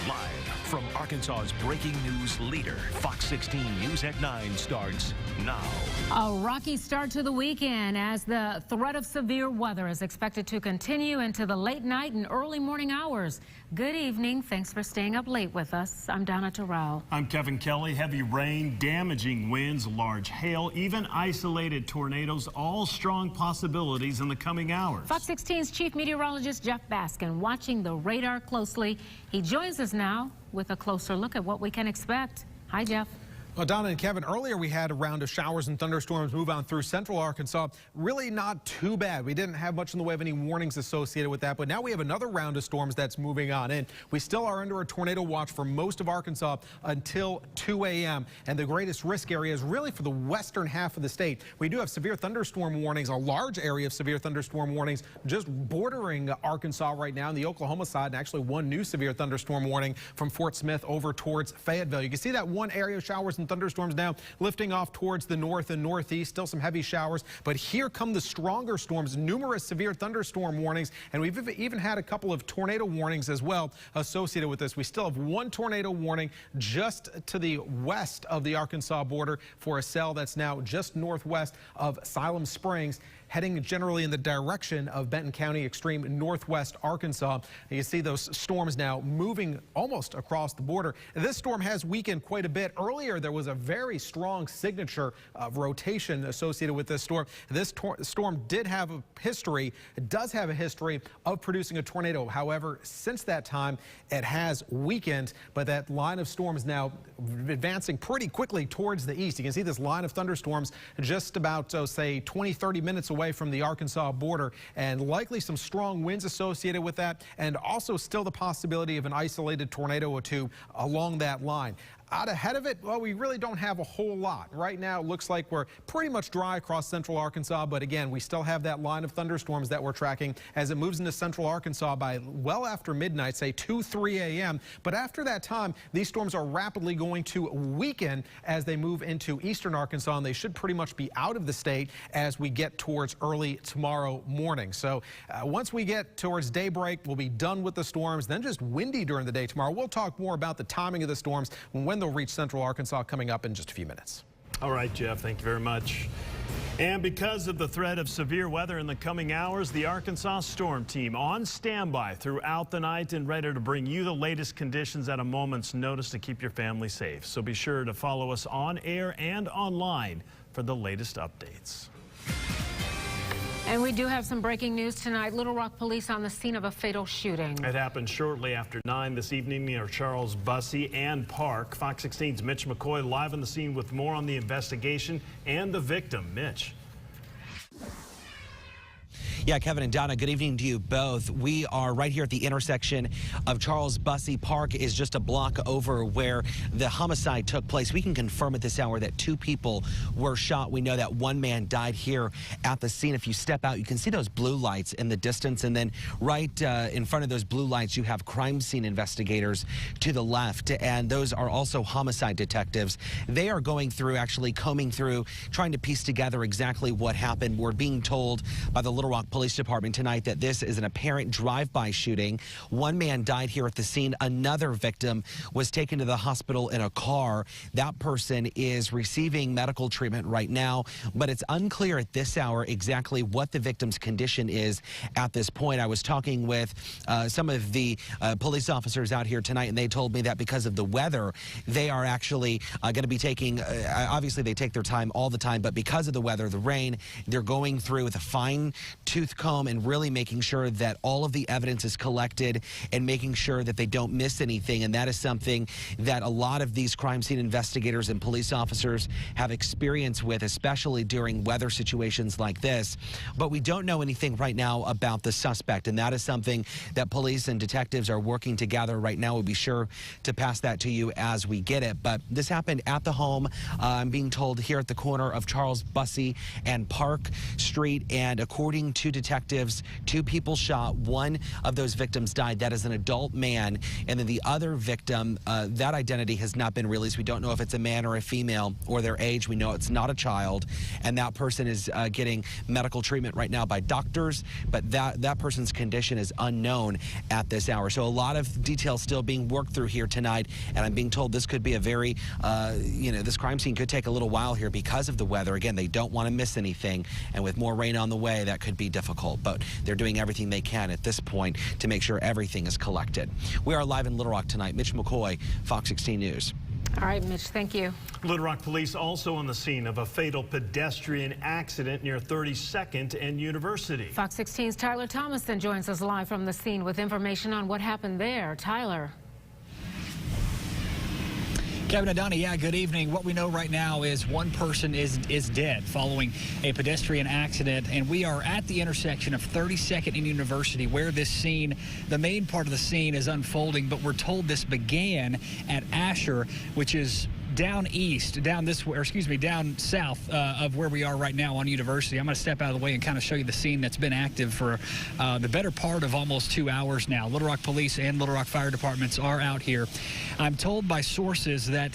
Live from Arkansas's breaking news leader, Fox 16 News at 9 starts now. A rocky start to the weekend as the threat of severe weather is expected to continue into the late night and early morning hours. Good evening. Thanks for staying up late with us. I'm Donna Terrell. I'm Kevin Kelly. Heavy rain, damaging winds, large hail, even isolated tornadoes, all strong possibilities in the coming hours. Fox 16's chief meteorologist Jeff Baskin watching the radar closely. He joins us now with a closer look at what we can expect. Hi, Jeff. Well, Donna and Kevin, earlier we had a round of showers and thunderstorms move on through central Arkansas. Really not too bad. We didn't have much in the way of any warnings associated with that, but now we have another round of storms that's moving on in. We still are under a tornado watch for most of Arkansas until 2 a.m. And the greatest risk area is really for the western half of the state. We do have severe thunderstorm warnings, a large area of severe thunderstorm warnings just bordering Arkansas right now on the Oklahoma side, and actually one new severe thunderstorm warning from Fort Smith over towards Fayetteville. You can see that one area of showers and thunderstorms now lifting off towards the north and northeast. Still some heavy showers, but here come the stronger storms, numerous severe thunderstorm warnings, and we've even had a couple of tornado warnings as well associated with this. We still have one tornado warning just to the west of the Arkansas border for a cell that's now just northwest of Siloam Springs, heading generally in the direction of Benton County, extreme northwest Arkansas. You see those storms now moving almost across the border. This storm has weakened quite a bit. Earlier, there was a very strong signature of rotation associated with this storm. This storm did have a history, it does have a history of producing a tornado. However, since that time, it has weakened, but that line of storms now advancing pretty quickly towards the east. You can see this line of thunderstorms just about, say, 20-30 minutes away from the Arkansas border, and likely some strong winds associated with that, and also still the possibility of an isolated tornado or two along that line. Out ahead of it, well, we really don't have a whole lot. Right now, it looks like we're pretty much dry across central Arkansas, but again, we still have that line of thunderstorms that we're tracking as it moves into central Arkansas by well after midnight, say 2-3 a.m. But after that time, these storms are rapidly going to weaken as they move into eastern Arkansas, and they should pretty much be out of the state as we get towards early tomorrow morning. So once we get towards daybreak, we'll be done with the storms, then just windy during the day tomorrow. We'll talk more about the timing of the storms when they'll reach central Arkansas coming up in just a few minutes. All right, Jeff, thank you very much. And because of the threat of severe weather in the coming hours, the Arkansas Storm Team on standby throughout the night and ready to bring you the latest conditions at a moment's notice to keep your family safe. So be sure to follow us on air and online for the latest updates. And we do have some breaking news tonight. Little Rock police on the scene of a fatal shooting. It happened shortly after 9 this evening near Charles Bussey and Park. Fox 16's Mitch McCoy live on the scene with more on the investigation and the victim. Mitch. Yeah, Kevin and Donna, good evening to you both. We are right here at the intersection of Charles Bussey. Park is just a block over where the homicide took place. We can confirm at this hour that 2 people were shot. We know that 1 man died here at the scene. If you step out, you can see those blue lights in the distance, and then right in front of those blue lights, you have crime scene investigators to the left, and those are also homicide detectives. They are going through, actually combing through, trying to piece together exactly what happened. We're being told by the Little Rock Police Department tonight that this is an apparent drive-by shooting. 1 man died here at the scene. Another victim was taken to the hospital in a car. That person is receiving medical treatment right now, but it's unclear at this hour exactly what the victim's condition is at this point. I was talking with some of the police officers out here tonight, and they told me that because of the weather, they are actually going to be taking, obviously they take their time all the time, but because of the weather, the rain, they're going through with a fine-tooth comb and really making sure that all of the evidence is collected and making sure that they don't miss anything. And that is something that a lot of these crime scene investigators and police officers have experience with, especially during weather situations like this. But we don't know anything right now about the suspect, and that is something that police and detectives are working to gather right now. We'll be sure to pass that to you as we get it. But this happened at the home, I'm being told, here at the corner of Charles Bussey and Park Street, and according to detectives, 2 people shot. One of those victims died. That is an adult man. And then the other victim, that identity has not been released. We don't know if it's a man or a female or their age. We know it's not a child. And that person is getting medical treatment right now by doctors, but that person's condition is unknown at this hour. So a lot of details still being worked through here tonight, and I'm being told this could be a very, this crime scene could take a little while here because of the weather. Again, they don't want to miss anything, and with more rain on the way, that could be difficult, but they're doing everything they can at this point to make sure everything is collected. We are live in Little Rock tonight. Mitch McCoy, Fox 16 News. All right, Mitch, thank you. Little Rock police also on the scene of a fatal pedestrian accident near 32nd and University. Fox 16's Tyler Thomason joins us live from the scene with information on what happened there. Tyler. Kevin and Donnie, yeah, good evening. What we know right now is one person is dead following a pedestrian accident, and we are at the intersection of 32nd and University where this scene, the main part of the scene is unfolding, but we're told this began at Asher, which is down east, down south of where we are right now on University. I'm going to step out of the way and kind of show you the scene that's been active for the better part of almost 2 hours now. Little Rock Police and Little Rock Fire Departments are out here. I'm told by sources that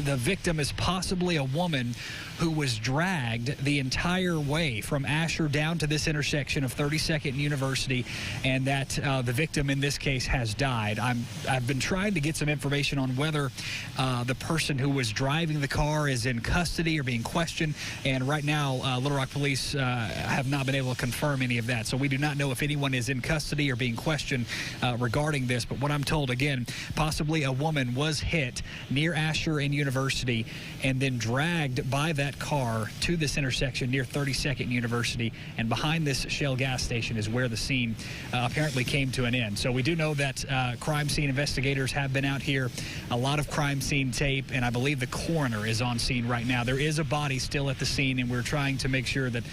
the victim is possibly a woman who was dragged the entire way from Asher down to this intersection of 32nd and University, and that the victim in this case has died. I've been trying to get some information on whether the person who was driving the car is in custody or being questioned, and right now Little Rock Police have not been able to confirm any of that. So we do not know if anyone is in custody or being questioned regarding this, but what I'm told, again, possibly a woman was hit near Asher and University and then dragged by that car to this intersection near 32nd and University, and behind this Shell gas station is where the scene apparently came to an end. So we do know that crime scene investigators have been out here, a lot of crime scene tape, and I believe the coroner is on scene right now. There is a body still at the scene, and we're trying to make sure that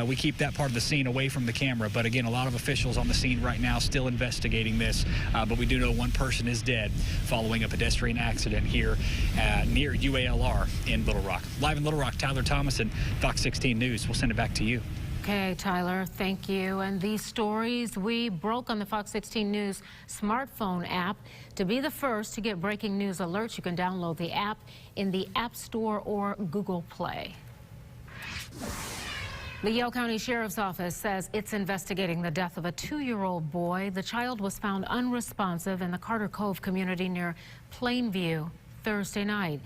we keep that part of the scene away from the camera. But again, a lot of officials on the scene right now still investigating this, but we do know one person is dead following a pedestrian accident here near UALR in Little Rock. Live in Little Rock, Tyler Thomason, Fox 16 News. We'll send it back to you. Okay, Tyler, thank you. And these stories we broke on the Fox 16 News smartphone app. To be the first to get breaking news alerts, you can download the app in the App Store or Google Play. The Yale County Sheriff's Office says it's investigating the death of a 2-year-old boy. The child was found unresponsive in the Carter Cove community near Plainview Thursday night.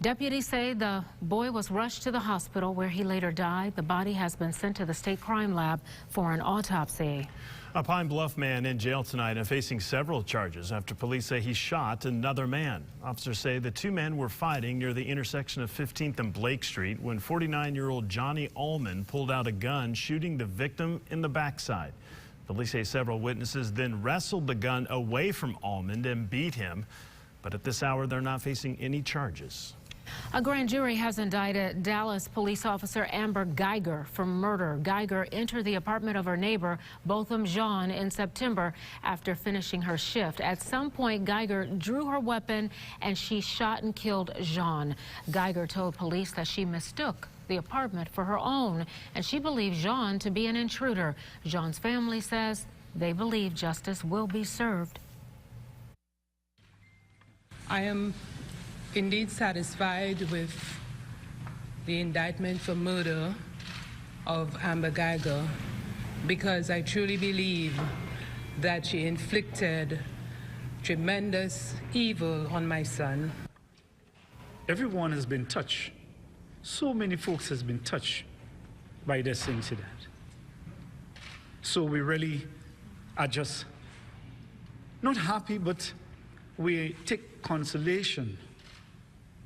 Deputies say the boy was rushed to the hospital where he later died. The body has been sent to the state crime lab for an autopsy. A Pine Bluff man in jail tonight and facing several charges after police say he shot another man. Officers say the 2 men were fighting near the intersection of 15th and Blake Street when 49-year-old Johnny Allman pulled out a gun, shooting the victim in the backside. Police say several witnesses then wrestled the gun away from Allman and beat him. But at this hour, they're not facing any charges. A grand jury has indicted Dallas police officer Amber Geiger for murder. Geiger entered the apartment of her neighbor, Botham Jean, in September after finishing her shift. At some point, Geiger drew her weapon and she shot and killed Jean. Geiger told police that she mistook the apartment for her own, and she believed Jean to be an intruder. Jean's family says they believe justice will be served. I am indeed satisfied with the indictment for murder of Amber Geiger because I truly believe that she inflicted tremendous evil on my son. Everyone has been touched. So many folks has been touched by this incident. So we really are just not happy, but we take consolation.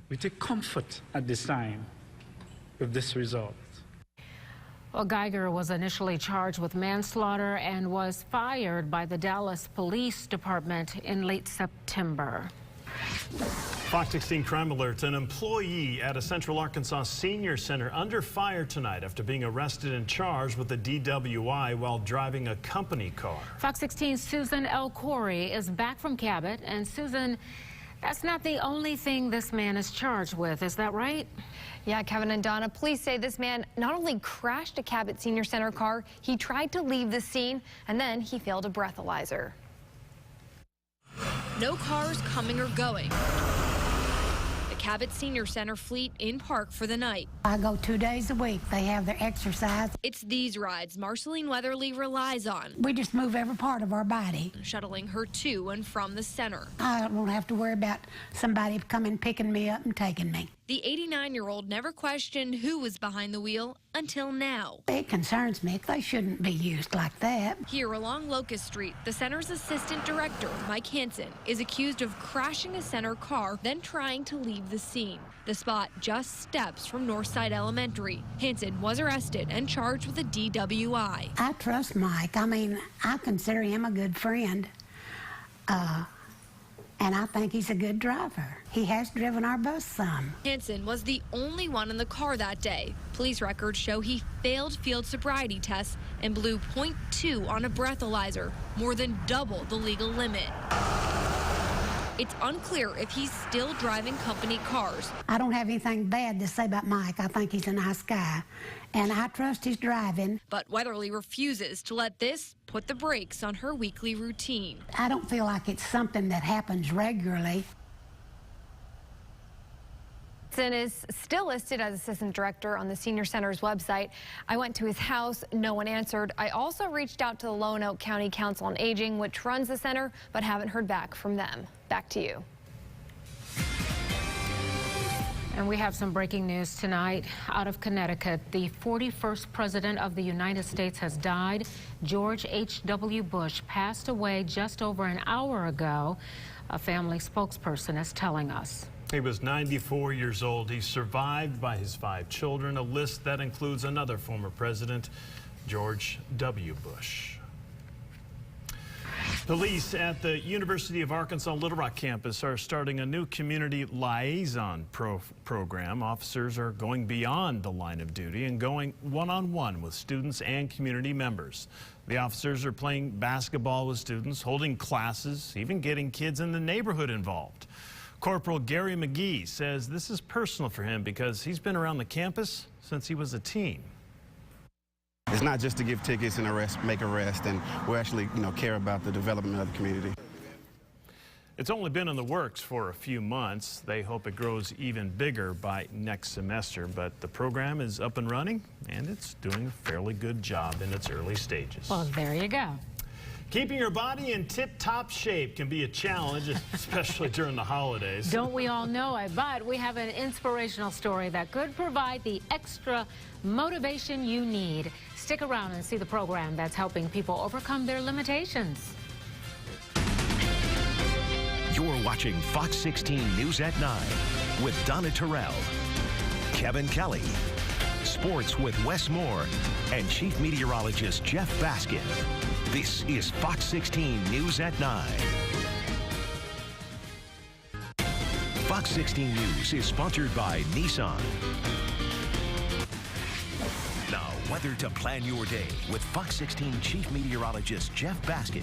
We take comfort at this time with this result. Well, Geiger was initially charged with manslaughter and was fired by the Dallas Police Department in late September. Fox 16 crime alert. An employee at a Central Arkansas senior center under fire tonight after being arrested and charged with a DWI while driving a company car. Fox 16's Susan L. Corey is back from Cabot. And Susan, That's not the only thing this man is charged with, is that right? Yeah, Kevin and Donna, police say this man not only crashed a Cabot Senior Center car, he tried to leave the scene, and then he failed a breathalyzer. No cars coming or going. The Cabot Senior Center fleet in park for the night. I go 2 days a week. They have their exercise. It's these rides Marceline Weatherly relies on. We just move every part of our body. Shuttling her to and from the center. I don't have to worry about somebody coming picking me up and taking me. The 89-year-old never questioned who was behind the wheel until now. It concerns me. They shouldn't be used like that. Here along Locust Street, the center's assistant director, Mike Hansen, is accused of crashing a center car, then trying to leave the scene. The spot just steps from Northside Elementary. Hansen was arrested and charged with a DWI. I trust Mike. I mean, I consider him a good friend. And I think he's a good driver. He has driven our bus some. Hansen was the only one in the car that day. Police records show he failed field sobriety tests and blew .2 on a breathalyzer, more than double the legal limit. It's unclear if he's still driving company cars. I don't have anything bad to say about Mike. I think he's a nice guy, and I trust his driving. But Weatherly refuses to let this put the brakes on her weekly routine. I don't feel like it's something that happens regularly. Hansen is still listed as assistant director on the senior center's website. I went to his house, no one answered. I also reached out to the Lonoke County Council on Aging, which runs the center, but haven't heard back from them. Back to you. And we have some breaking news tonight out of Connecticut. The 41st president of the United States has died. George H.W. Bush passed away just over an hour ago. A family spokesperson is telling us. He was 94 years old. He's survived by his 5 children, a list that includes another former president, George W. Bush. Police at the University of Arkansas Little Rock campus are starting a new community liaison program. Officers are going beyond the line of duty and going one-on-one with students and community members. The officers are playing basketball with students, holding classes, even getting kids in the neighborhood involved. Corporal Gary McGee says this is personal for him because he's been around the campus since he was a teen. It's not just to give tickets and make arrests, and we actually, care about the development of the community. It's only been in the works for a few months. They hope it grows even bigger by next semester, but the program is up and running, and it's doing a fairly good job in its early stages. Well, there you go. Keeping your body in tip-top shape can be a challenge, especially during the holidays. Don't we all know it? But we have an inspirational story that could provide the extra motivation you need. Stick around and see the program that's helping people overcome their limitations. You're watching Fox 16 News at 9 with Donna Terrell, Kevin Kelly, sports with Wes Moore, and Chief Meteorologist Jeff Baskin. This is Fox 16 News at 9. Fox 16 News is sponsored by Nissan. Now, weather to plan your day with Fox 16 Chief Meteorologist Jeff Baskin.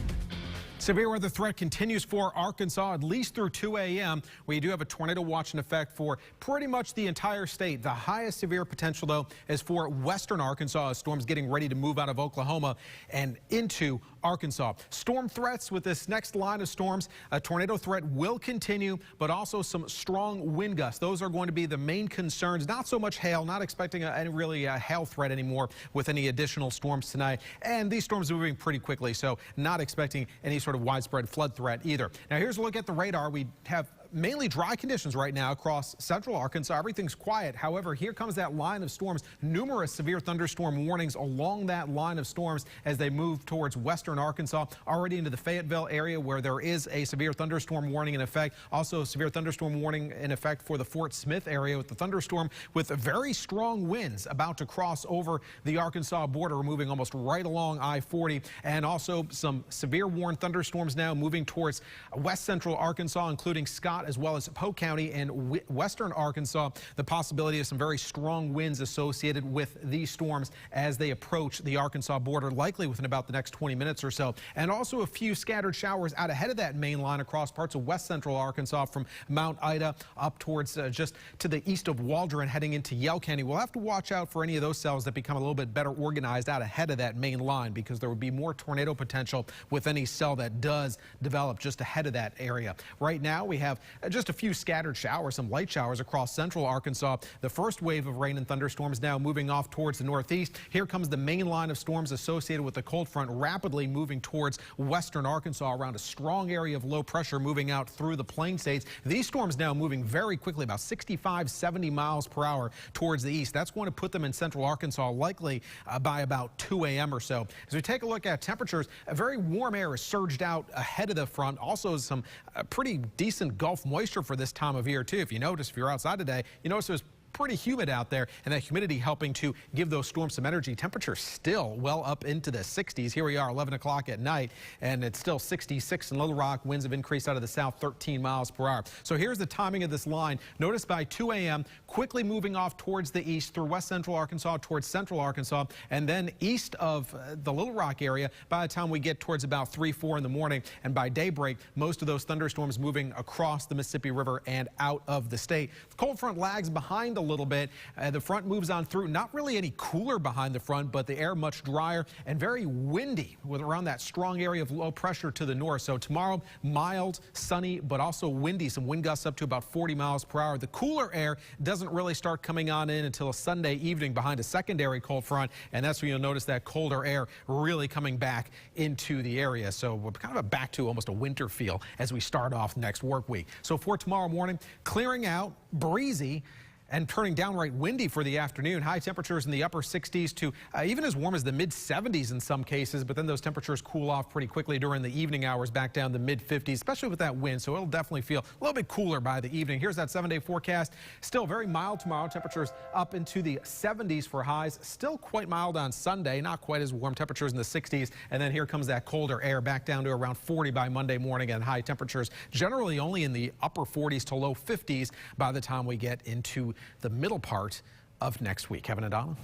Severe weather threat continues for Arkansas at least through 2 a.m. We do have a tornado watch in effect for pretty much the entire state. The highest severe potential, though, is for western Arkansas as storms getting ready to move out of Oklahoma and into Arkansas. Storm threats with this next line of storms. A tornado threat will continue, but also some strong wind gusts. Those are going to be the main concerns. Not so much hail, not expecting really a hail threat anymore with any additional storms tonight. And these storms are moving pretty quickly, so not expecting any sort of widespread flood threat either. Now here's a look at the radar. We have mainly dry conditions right now across central Arkansas. Everything's quiet. However, here comes that line of storms. Numerous severe thunderstorm warnings along that line of storms as they move towards western Arkansas, already into the Fayetteville area where there is a severe thunderstorm warning in effect. Also, a severe thunderstorm warning in effect for the Fort Smith area with the thunderstorm with very strong winds about to cross over the Arkansas border, moving almost right along I-40. And also some severe warned thunderstorms now moving towards west central Arkansas, including Scott Scott, as well as Polk County and western Arkansas. The possibility of some very strong winds associated with these storms as they approach the Arkansas border, likely within about the next 20 minutes or so. And also a few scattered showers out ahead of that main line across parts of west central Arkansas from Mount Ida up towards just to the east of Waldron, heading into Yell County. We'll have to watch out for any of those cells that become a little bit better organized out ahead of that main line, because there would be more tornado potential with any cell that does develop just ahead of that area. Right now we have just a few scattered showers, some light showers across central Arkansas. The first wave of rain and thunderstorms now moving off towards the northeast. Here comes the main line of storms associated with the cold front, rapidly moving towards western Arkansas around a strong area of low pressure moving out through the plain states. These storms now moving very quickly, about 65, 70 miles per hour towards the east. That's going to put them in central Arkansas likely by about 2 a.m. or so. As we take a look at temperatures, a very warm air is surged out ahead of the front. Also some pretty decent Gulf moisture for this time of year too. If you notice, if you're outside today, you notice there's pretty humid out there, and that humidity helping to give those storms some energy. Temperatures still well up into the 60s. Here we are 11 o'clock at night, and it's still 66 in Little Rock. Winds have increased out of the south 13 miles per hour. So here's the timing of this line. Notice by 2 a.m. quickly moving off towards the east through west central Arkansas towards central Arkansas, and then east of the Little Rock area by the time we get towards about 3, 4 in the morning. And by daybreak, most of those thunderstorms moving across the Mississippi River and out of the state. The cold front lags behind a little bit. The front moves on through. Not really any cooler behind the front, but the air much drier and very windy with around that strong area of low pressure to the north. So tomorrow, mild, sunny, but also windy. Some wind gusts up to about 40 miles per hour. The cooler air doesn't really start coming on in until a Sunday evening behind a secondary cold front, and that's when you'll notice that colder air really coming back into the area. So we're kind of back to almost a winter feel as we start off next work week. So for tomorrow morning, clearing out, breezy, and turning downright windy for the afternoon. High temperatures in the upper 60s to even as warm as the mid 70s in some cases, but then those temperatures cool off pretty quickly during the evening hours back down to mid 50s, especially with that wind. So it'll definitely feel a little bit cooler by the evening. Here's that 7-day forecast. Still very mild tomorrow. Temperatures up into the 70s for highs. Still quite mild on Sunday. Not quite as warm. Temperatures in the 60s. And then here comes that colder air back down to around 40 by Monday morning, and high temperatures generally only in the upper 40s to low 50s by the time we get into the middle part of next week. Kevin and Donna.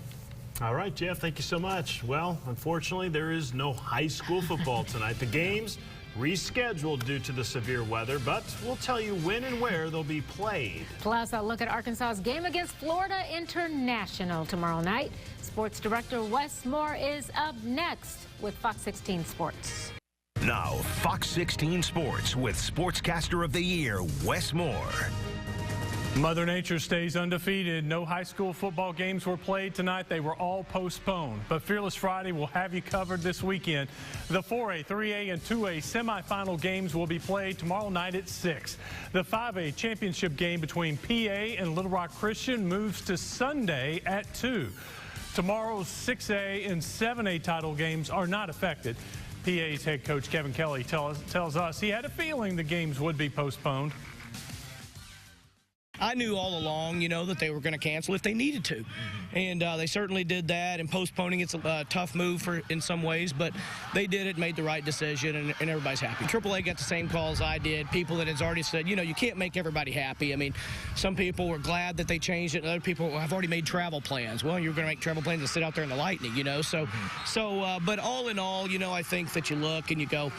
All right, Jeff, thank you so much. Well, unfortunately, there is no high school football tonight. The games rescheduled due to the severe weather, but we'll tell you when and where they'll be played. Plus, a look at Arkansas's game against Florida International tomorrow night. Sports director Wes Moore is up next with Fox 16 Sports. Now, Fox 16 Sports with Sportscaster of the Year, Wes Moore. Mother Nature stays undefeated. No high school football games were played tonight. They were all postponed. But Fearless Friday will have you covered this weekend. The 4A, 3A, and 2A semifinal games will be played tomorrow night at 6. The 5A championship game between PA and Little Rock Christian moves to Sunday at 2. Tomorrow's 6A and 7A title games are not affected. PA's head coach Kevin Kelly tells us he had a feeling the games would be postponed. I knew all along, that they were going to cancel if they needed to. And they certainly did that, and postponing it's a tough move in some ways, but they did it, made the right decision, and everybody's happy. AAA got the same calls I did, people that has already said, you can't make everybody happy. I mean, some people were glad that they changed it, and other people have already made travel plans. Well, you're going to make travel plans to sit out there in the lightning, but all in all, I think that you look and you go,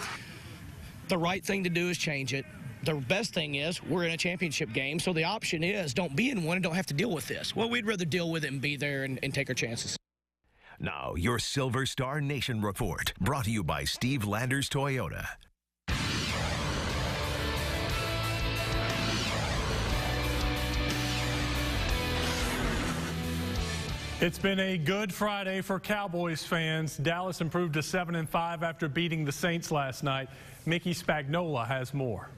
the right thing to do is change it. The best thing is we're in a championship game, so the option is don't be in one and don't have to deal with this. Well, we'd rather deal with it and be there and take our chances. Now, your Silver Star Nation report, brought to you by Steve Landers Toyota. It's been a good Friday for Cowboys fans. Dallas improved to 7-5 after beating the Saints last night. Mickey Spagnola has more.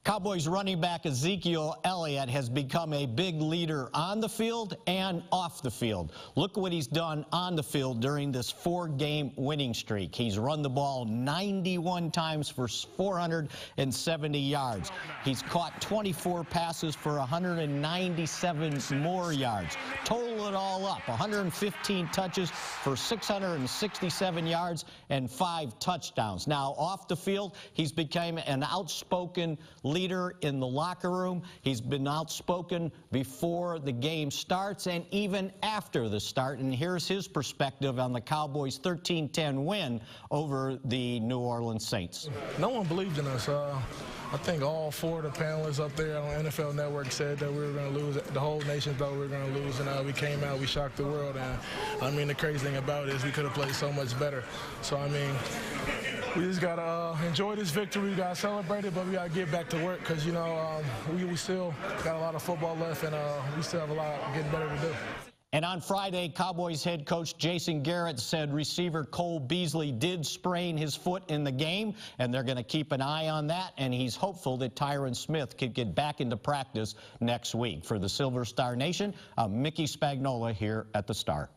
Cowboys running back Ezekiel Elliott has become a big leader on the field and off the field. Look what he's done on the field during this 4-game winning streak. He's run the ball 91 times for 470 yards. He's caught 24 passes for 197 more yards. Total it all up, 115 touches for 667 yards and 5 touchdowns. Now, off the field, he's become an outspoken leader leader in the locker room. He's been outspoken before the game starts and even after the start. And here's his perspective on the Cowboys' 13-10 win over the New Orleans Saints. No one believed in us. I think all 4 of the panelists up there on NFL Network said that we were going to lose. The whole nation thought we were going to lose, and we came out, we shocked the world. And I mean, the crazy thing about it is we could have played so much better. So, I mean, we just got to enjoy this victory. We got to celebrate it, but we got to get back to work because, you know, we still got a lot of football left, and we still have a lot getting better to do. And on Friday, Cowboys head coach Jason Garrett said receiver Cole Beasley did sprain his foot in the game, and they're going to keep an eye on that, and he's hopeful that Tyron Smith could get back into practice next week. For the Silver Star Nation, I'm Mickey Spagnola here at the Star.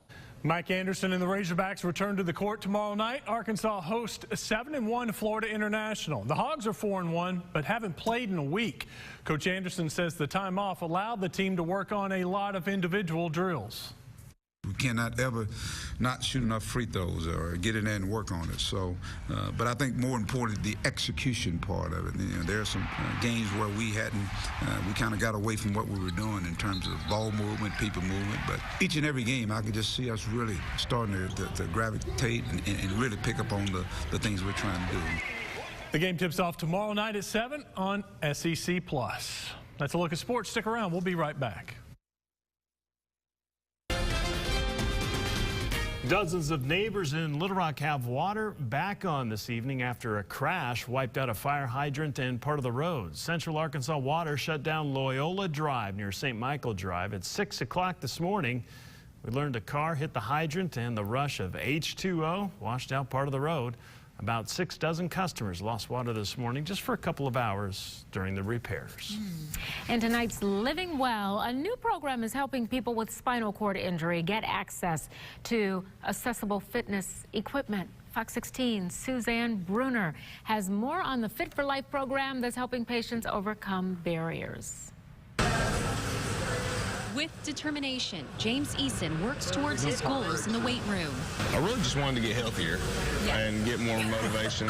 Mike Anderson and the Razorbacks return to the court tomorrow night. Arkansas hosts 7-1 Florida International. The Hogs are 4-1, but haven't played in a week. Coach Anderson says the time off allowed the team to work on a lot of individual drills. We cannot ever not shoot enough free throws or get in there and work on it. So, but I think more important, the execution part of it. You know, there are some games where we hadn't, we kind of got away from what we were doing in terms of ball movement, people movement. But each and every game, I could just see us really starting to gravitate and really pick up on the things we're trying to do. The game tips off tomorrow night at 7 on SEC+. That's a look at sports. Stick around. We'll be right back. Dozens of neighbors in Little Rock have water back on this evening after a crash wiped out a fire hydrant and part of the road. Central Arkansas Water shut down Loyola Drive near St. Michael Drive at 6 o'clock this morning. We learned a car hit the hydrant and the rush of H2O washed out part of the road. About 6 dozen customers lost water this morning just for a couple of hours during the repairs. And tonight's Living Well, a new program is helping people with spinal cord injury get access to accessible fitness equipment. Fox 16's Suzanne Bruner has more on the Fit for Life program that's helping patients overcome barriers. With determination, James Eason works towards his goals in the weight room. I really just wanted to get healthier and get more motivation.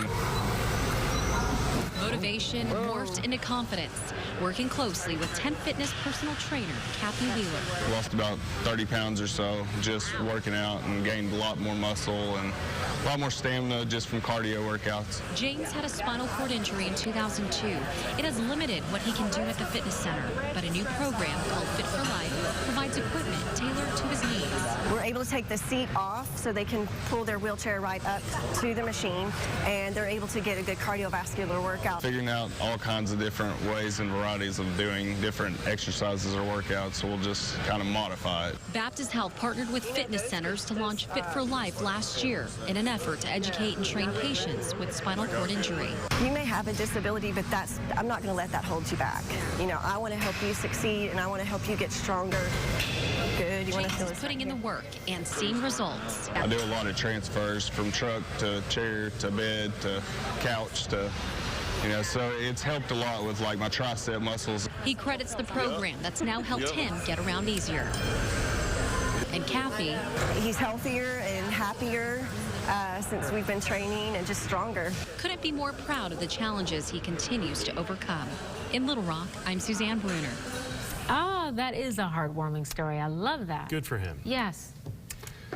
Motivation morphed into confidence, working closely with 10 Fitness personal trainer Kathy Wheeler. Lost about 30 pounds or so just working out and gained a lot more muscle and a lot more stamina just from cardio workouts. James had a spinal cord injury in 2002. It has limited what he can do at the fitness center, but a new program called Fit for Life provides equipment tailored to his needs. We're able to take the seat off so they can pull their wheelchair right up to the machine, and they're able to get a good cardiovascular workout. Figuring out all kinds of different ways and varieties of doing different exercises or workouts, so we'll just kind of modify it. Baptist Health partnered with fitness centers to launch Fit for Life last year in an effort to educate and train patients with spinal cord injury. You may have a disability, but I'm not going to let that hold you back. You know, I want to help you succeed, and I want to help you get stronger. Good. You want to feel putting in the work and seeing results. I do a lot of transfers from truck to chair to bed to couch to, you know, so it's helped a lot with like my tricep muscles. He credits the program that's now helped him get around easier. And Kathy, he's healthier and happier since we've been training, and just stronger. Couldn't be more proud of the challenges he continues to overcome. In Little Rock, I'm Suzanne Bruner. Oh, that is a heartwarming story. I love that. Good for him. Yes.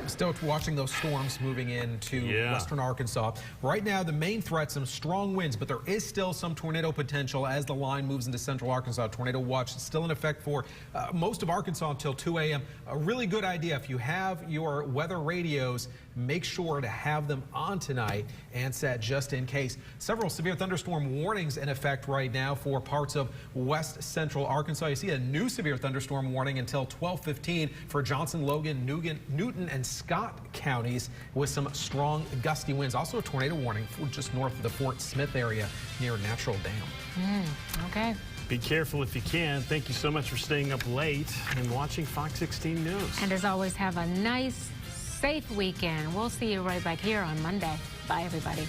Still watching those storms moving into western Arkansas. Right now, the main threat, some strong winds, but there is still some tornado potential as the line moves into central Arkansas. Tornado watch still in effect for most of Arkansas until 2 a.m. A really good idea. If you have your weather radios, make sure to have them on tonight and set just in case. Several severe thunderstorm warnings in effect right now for parts of west central Arkansas. You see a new severe thunderstorm warning until 12:15 for Johnson, Logan, Newton, and Scott counties with some strong gusty winds. Also a tornado warning for just north of the Fort Smith area near Natural Dam. Okay. Be careful if you can. Thank you so much for staying up late and watching Fox 16 News. And as always, have a nice, safe weekend. We'll see you right back here on Monday. Bye, everybody.